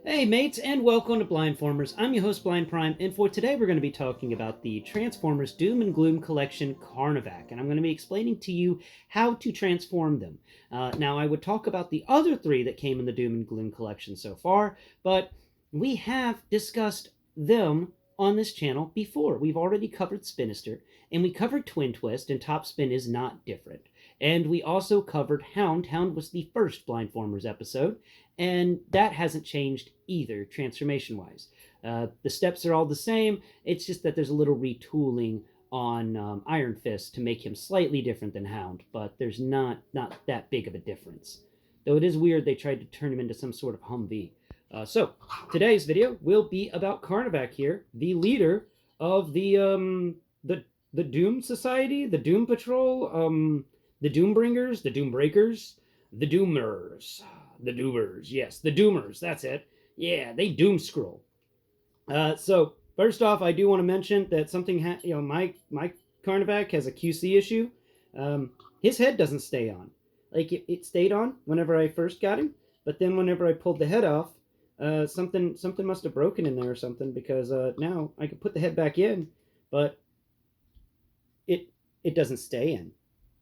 Hey mates, and welcome to Blindformers. I'm your host Blind Prime, and for today we're going to be talking about the Transformers Doom and Gloom collection Carnavac, and I'm going to be explaining to you how to transform them. Now, I would talk about the other three that came in the Doom and Gloom collection so far, but we have discussed them on this channel before. We've already covered Spinister, and we covered Twin Twist, and Top Spin is not different. And we also covered Hound. Hound was the first Blindformers episode, and that hasn't changed either transformation wise. The steps are all the same. It's just that there's a little retooling on Iron Fist to make him slightly different than Hound, but there's not that big of a difference. Though it is weird they tried to turn him into some sort of Humvee. So today's video will be about Carnavac here, the leader of the Doom Society, the Doom Patrol, the Doombringers, the Doombreakers, the Doomers. The Doomers, yes, the Doomers, that's it. Yeah, they doom scroll. So first off, I do want to mention that something, my Carnavac has a QC issue. His head doesn't stay on. Like it stayed on whenever I first got him, but then whenever I pulled the head off, something must have broken in there or something, because now I can put the head back in, but it doesn't stay in.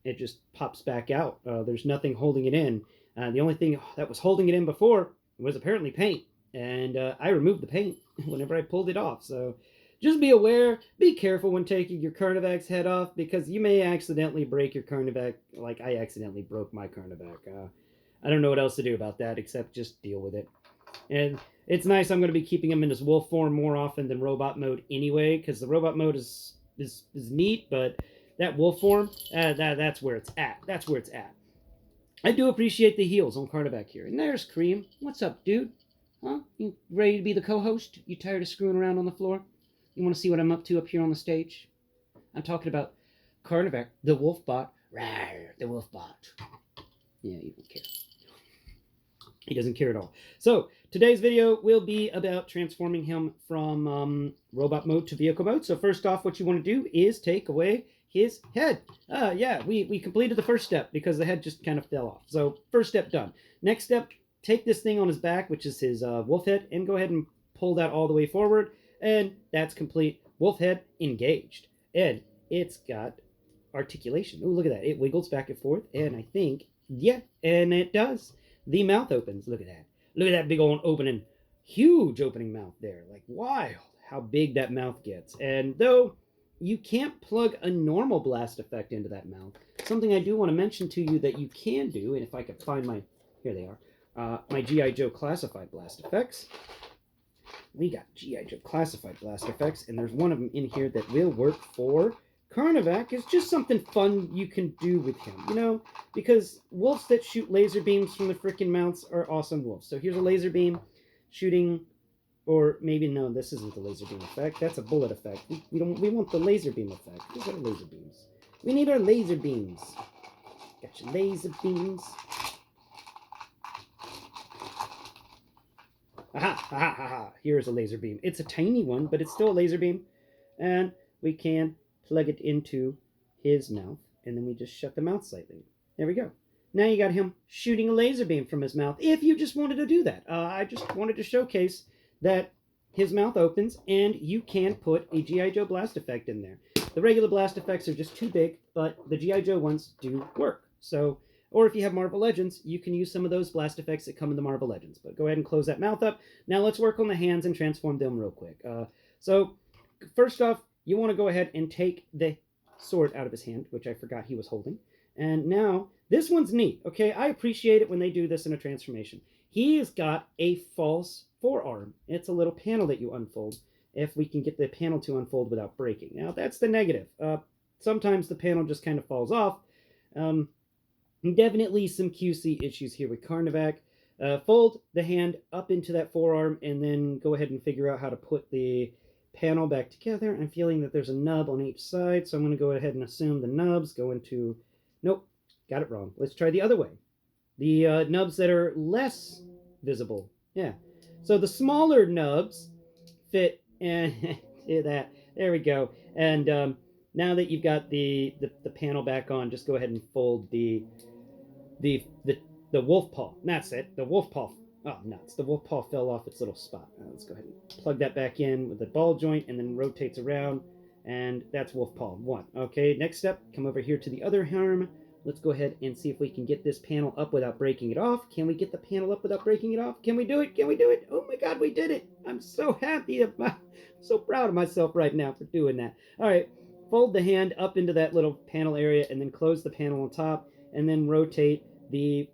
It just pops back out. There's nothing holding it in. The only thing that was holding it in before was apparently paint, and I removed the paint whenever I pulled it off. So just be aware, be careful when taking your Carnavac's head off, because you may accidentally break your Carnavac, like I accidentally broke my Carnavac. I don't know what else to do about that except just deal with it. And it's nice I'm going to be keeping him in his wolf form more often than robot mode anyway, because the robot mode is neat, but that wolf form, that's where it's at. That's where it's at. I do appreciate the heels on Carnavac here. And there's Cream. What's up, dude? Huh? You ready to be the co-host? You tired of screwing around on the floor? You want to see what I'm up to up here on the stage? I'm talking about Carnavac, the Wolfbot. Rawr, the Wolfbot. Yeah, he doesn't care. He doesn't care at all. So, today's video will be about transforming him from robot mode to vehicle mode. So first off, what you want to do is take away his head. Yeah, we completed the first step because the head just kind of fell off. So first step done. Next step, take this thing on his back, which is his wolf head, and go ahead and pull that all the way forward. And that's complete. Wolf head engaged. And it's got articulation. Oh, look at that. It wiggles back and forth. And I think, yeah, and it does. The mouth opens. Look at that. Look at that big old opening. Huge opening mouth there. Like, wild how big that mouth gets. And though you can't plug a normal blast effect into that mouth, something I do want to mention to you that you can do, and if I could find my, here they are, my G.I. Joe classified blast effects. We got G.I. Joe classified blast effects, and there's one of them in here that will work for Carnavac. Is just something fun you can do with him, you know, because wolves that shoot laser beams from the freaking mouths are awesome wolves. So here's a laser beam shooting. Or maybe, no, this isn't the laser beam effect. That's a bullet effect. We want the laser beam effect. Where's our laser beams? We need our laser beams. Got your laser beams. Aha, aha, aha. Here's a laser beam. It's a tiny one, but it's still a laser beam. And we can plug it into his mouth. And then we just shut the mouth slightly. There we go. Now you got him shooting a laser beam from his mouth, if you just wanted to do that. I just wanted to showcase that his mouth opens and you can put a G.I. Joe blast effect in there. The regular blast effects are just too big, but the G.I. Joe ones do work. So, or if you have Marvel Legends, you can use some of those blast effects that come in the Marvel Legends. But go ahead and close that mouth up. Now let's work on the hands and transform them real quick. So first off, you want to go ahead and take the sword out of his hand, which I forgot he was holding. And now, this one's neat, okay? I appreciate it when they do this in a transformation. He has got a false forearm. It's a little panel that you unfold, if we can get the panel to unfold without breaking. Now, that's the negative. Sometimes the panel just kind of falls off. Definitely some QC issues here with Carnavac. Fold the hand up into that forearm, and then go ahead and figure out how to put the panel back together. I'm feeling that there's a nub on each side, so I'm going to go ahead and assume the nubs go into... Nope, got it wrong. Let's try the other way. The nubs that are less visible. Yeah. So the smaller nubs fit and that. There we go. And now that you've got the panel back on, just go ahead and fold the wolf paw. That's it. The wolf paw Oh, nuts. The wolf paw fell off its little spot. Let's go ahead and plug that back in with the ball joint and then rotates around. And that's wolf paw 1. Okay, next step, come over here to the other arm. Let's go ahead and see if we can get this panel up without breaking it off. Can we get the panel up without breaking it off? Can we do it? Can we do it? Oh my God, we did it. I'm so happy. I'm so proud of myself right now for doing that. All right, fold the hand up into that little panel area and then close the panel on top and then rotate the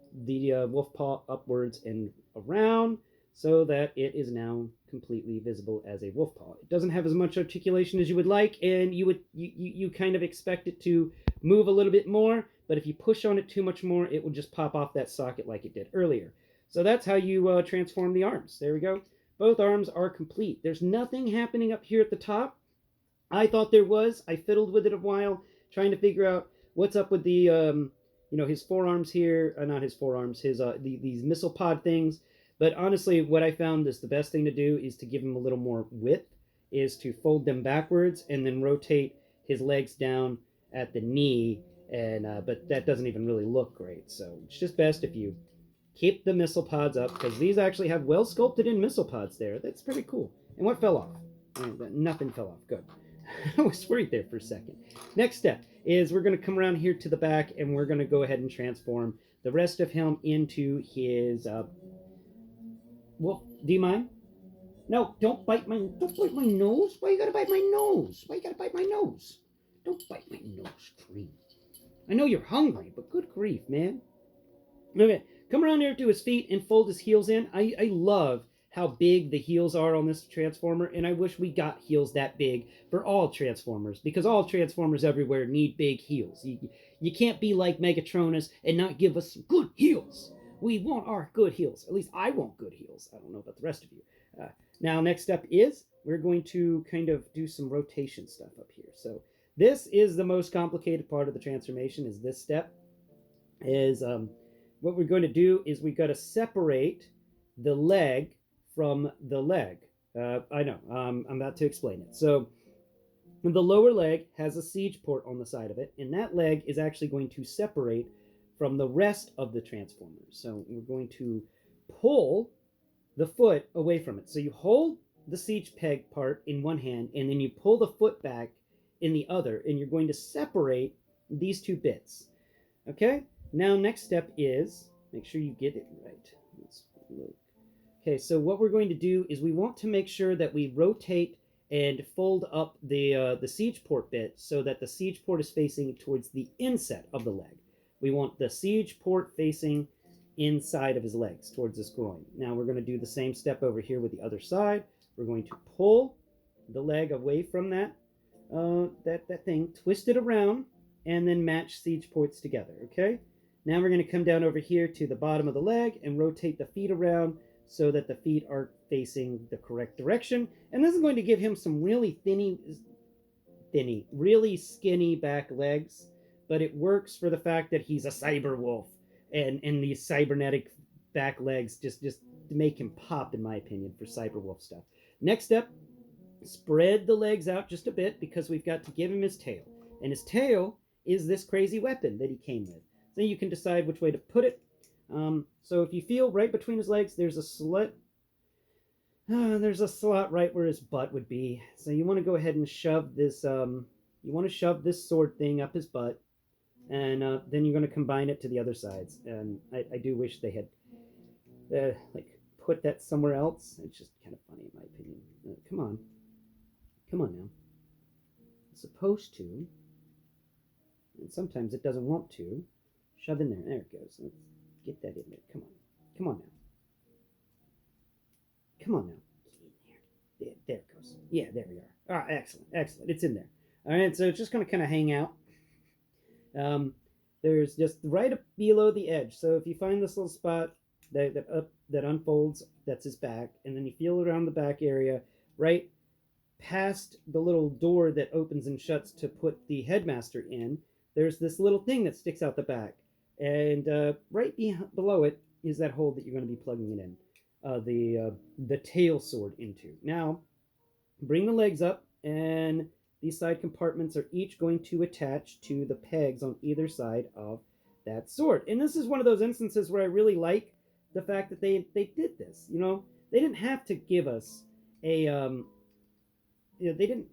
wolf paw upwards and around so that it is now completely visible as a wolf paw. It doesn't have as much articulation as you would like, and you kind of expect it to move a little bit more, but if you push on it too much more, it will just pop off that socket like it did earlier. So that's how you transform the arms. There we go. Both arms are complete. There's nothing happening up here at the top. I thought there was. I fiddled with it a while, trying to figure out what's up with the his forearms here, not his forearms, his these missile pod things. But honestly, what I found is the best thing to do is to give him a little more width, is to fold them backwards and then rotate his legs down at the knee. And but that doesn't even really look great. So it's just best if you keep the missile pods up, because these actually have well sculpted in missile pods there. That's pretty cool. And what fell off? Nothing fell off. Good. I was worried there for a second. Next step is we're going to come around here to the back, and we're going to go ahead and transform the rest of him into his wolf. Do you mind? No, don't bite my nose. Why you gotta bite my nose? Why you gotta bite my nose? Don't bite my nose, Cream. I know you're hungry, but good grief, man. Okay, come around here to his feet and fold his heels in. I love how big the heels are on this Transformer, and I wish we got heels that big for all Transformers, because all Transformers everywhere need big heels. You can't be like Megatronus and not give us some good heels. We want our good heels. At least I want good heels. I don't know about the rest of you. Now, next up is we're going to kind of do some rotation stuff up here. So this is the most complicated part of the transformation, is this step. Is what we're going to do is we've got to separate the leg from the leg. I know, I'm about to explain it. So the lower leg has a siege port on the side of it, and that leg is actually going to separate from the rest of the Transformers. So we're going to pull the foot away from it. So you hold the siege peg part in one hand, and then you pull the foot back in the other, and you're going to separate these two bits. Okay? Now, next step is, make sure you get it right. Let's look. Okay, so what we're going to do is we want to make sure that we rotate and fold up the siege port bit so that the siege port is facing towards the inset of the leg. We want the siege port facing inside of his legs, towards his groin. Now we're going to do the same step over here with the other side. We're going to pull the leg away from that thing, twist it around, and then match siege ports together, okay? Now we're going to come down over here to the bottom of the leg and rotate the feet around so that the feet are facing the correct direction. And this is going to give him some really really skinny back legs, but it works for the fact that he's a cyber wolf, and these cybernetic back legs just make him pop, in my opinion, for cyber wolf stuff. Next step, spread the legs out just a bit, because we've got to give him his tail. And his tail is this crazy weapon that he came with. So you can decide which way to put it. So if you feel right between his legs, there's a slot. There's a slot right where his butt would be. So you want to go ahead and shove this. You want to shove this sword thing up his butt, and then you're going to combine it to the other sides. And I do wish they had put that somewhere else. It's just kind of funny, in my opinion. Come on now. It's supposed to, and sometimes it doesn't want to. Shove in there. There it goes. Let's get that in there. Come on now. Come on now. Get in there. There it goes. Yeah, there we are. Ah, excellent. It's in there. All right, so it's just going to kind of hang out. There's just right up below the edge. So if you find this little spot that unfolds, that's his back, and then you feel around the back area, right past the little door that opens and shuts to put the headmaster in, there's this little thing that sticks out the back. And right below it is that hole that you're going to be plugging it in, the tail sword into. Now, bring the legs up, and these side compartments are each going to attach to the pegs on either side of that sword. And this is one of those instances where I really like the fact that they did this. You know, they didn't have to give us a they didn't.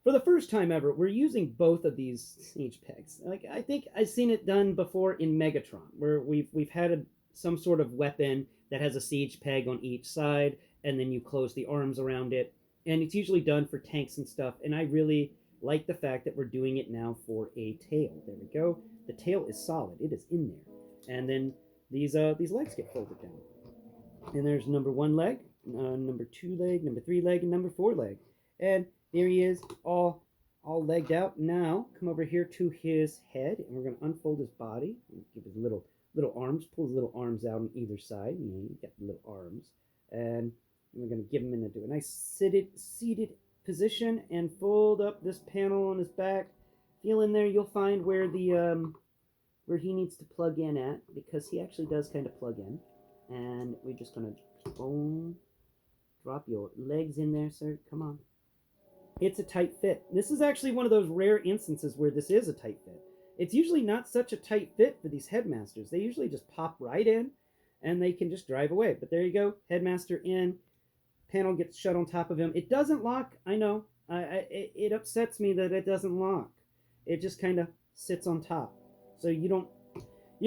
For the first time ever, we're using both of these siege pegs. Like, I think I've seen it done before in Megatron, where we've had some sort of weapon that has a siege peg on each side, and then you close the arms around it, and it's usually done for tanks and stuff. And I really like the fact that we're doing it now for a tail. There we go. The tail is solid; it is in there, and then these legs get folded down. And there's number 1 leg, number 2 leg, number 3 leg, and number 4 leg. And there he is, all legged out. Now, come over here to his head, and we're going to unfold his body. Give his little arms, pull his little arms out on either side. You know, you got the little arms. And we're going to give him into a nice seated position and fold up this panel on his back. Feel in there, you'll find where the where he needs to plug in at, because he actually does kind of plug in. And we're just going to boom, drop your legs in there, sir. Come on. It's a tight fit. This is actually one of those rare instances where this is a tight fit. It's usually not such a tight fit for these headmasters. They usually just pop right in and they can just drive away. But there you go. Headmaster in. Panel gets shut on top of him. It doesn't lock. I know. It upsets me that it doesn't lock. It just kind of sits on top. So you're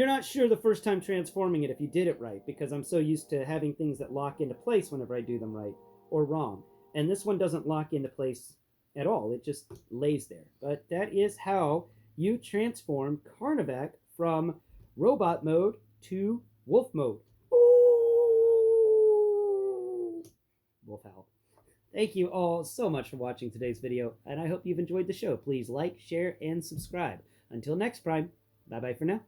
not sure the first time transforming it if you did it right, because I'm so used to having things that lock into place whenever I do them right or wrong. And this one doesn't lock into place at all. It just lays there. But that is how you transform Carnavac from robot mode to wolf mode. Ooh! Wolf howl. Thank you all so much for watching today's video, and I hope you've enjoyed the show. Please like, share, and subscribe. Until next time, bye-bye for now.